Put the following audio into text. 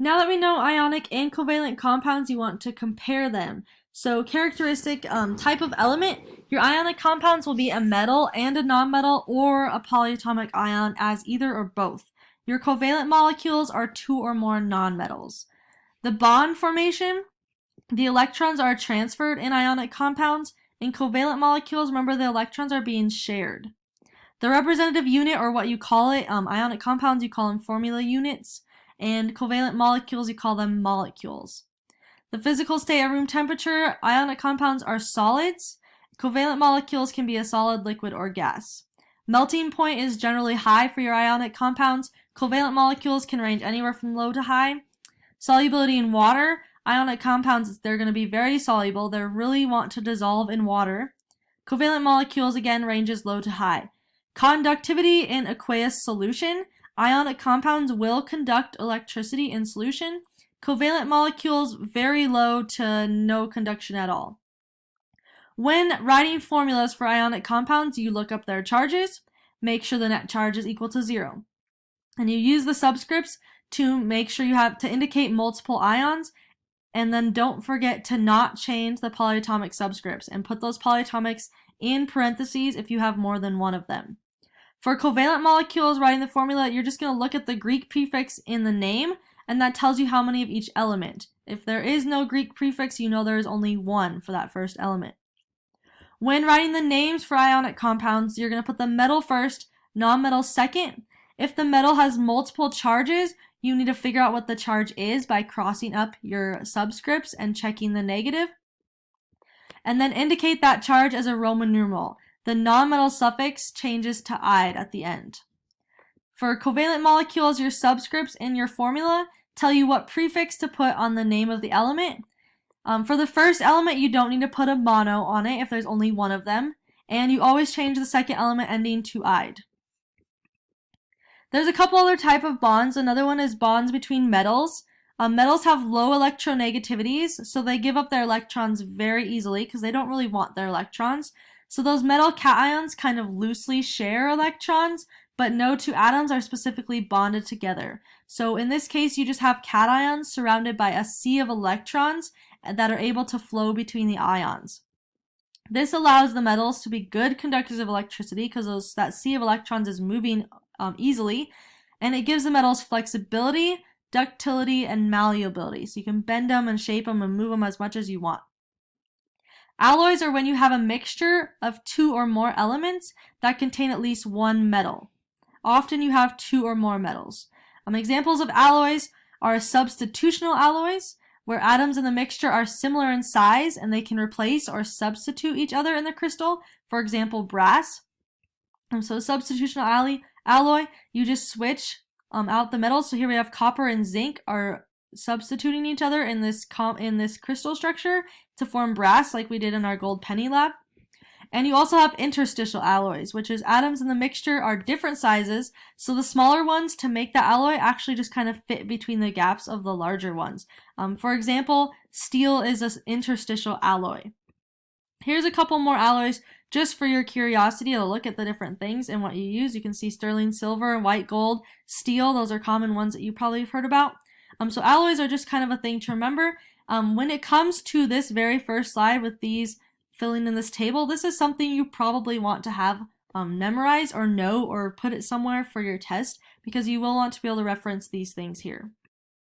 Now that we know ionic and covalent compounds, you want to compare them. So characteristic type of element, your ionic compounds will be a metal and a nonmetal or a polyatomic ion as either or both. Your covalent molecules are two or more nonmetals. The bond formation, the electrons are transferred in ionic compounds. In covalent molecules, remember the electrons are being shared. The representative unit, or what you call it, ionic compounds, you call them formula units, and covalent molecules, you call them molecules. The physical state at room temperature, ionic compounds are solids. Covalent molecules can be a solid, liquid, or gas. Melting point is generally high for your ionic compounds. Covalent molecules can range anywhere from low to high. Solubility in water, ionic compounds, they're going to be very soluble. They really want to dissolve in water. Covalent molecules, again, ranges low to high. Conductivity in aqueous solution, ionic compounds will conduct electricity in solution. Covalent molecules, very low to no conduction at all. When writing formulas for ionic compounds, you look up their charges, make sure the net charge is equal to 0. And you use the subscripts to make sure you have to indicate multiple ions, and then don't forget to not change the polyatomic subscripts and put those polyatomics in parentheses if you have more than one of them. For covalent molecules, writing the formula, you're just going to look at the Greek prefix in the name, and that tells you how many of each element. If there is no Greek prefix, you know there is only one for that first element. When writing the names for ionic compounds, you're going to put the metal first, nonmetal second. If the metal has multiple charges, you need to figure out what the charge is by crossing up your subscripts and checking the negative. And then indicate that charge as a Roman numeral. The nonmetal suffix changes to "-ide" at the end. For covalent molecules, your subscripts in your formula tell you what prefix to put on the name of the element. For the first element, you don't need to put a mono on it if there's only one of them, and you always change the second element ending to "-ide." There's a couple other type of bonds. Another one is bonds between metals. Metals have low electronegativities, so they give up their electrons very easily because they don't really want their electrons. So those metal cations kind of loosely share electrons, but no two atoms are specifically bonded together. So in this case, you just have cations surrounded by a sea of electrons that are able to flow between the ions. This allows the metals to be good conductors of electricity because that sea of electrons is moving easily, and it gives the metals flexibility, ductility, and malleability. So you can bend them and shape them and move them as much as you want. Alloys are when you have a mixture of two or more elements that contain at least one metal. Often you have two or more metals. Examples of alloys are substitutional alloys, where atoms in the mixture are similar in size and they can replace or substitute each other in the crystal. For example, brass. So substitutional alloy, you just switch out the metals. So here we have copper and zinc are substituting each other in this crystal structure to form brass, like we did in our gold penny lab. And you also have interstitial alloys, which is atoms in the mixture are different sizes, so the smaller ones to make the alloy actually just kind of fit between the gaps of the larger ones. For example, steel is an interstitial alloy. Here's a couple more alloys just for your curiosity to look at the different things and what you use. You can see sterling silver, white gold, steel. Those are common ones that you probably have heard about. So alloys are just kind of a thing to remember. When it comes to this very first slide with these filling in this table, this is something you probably want to have memorized or know or put it somewhere for your test because you will want to be able to reference these things here.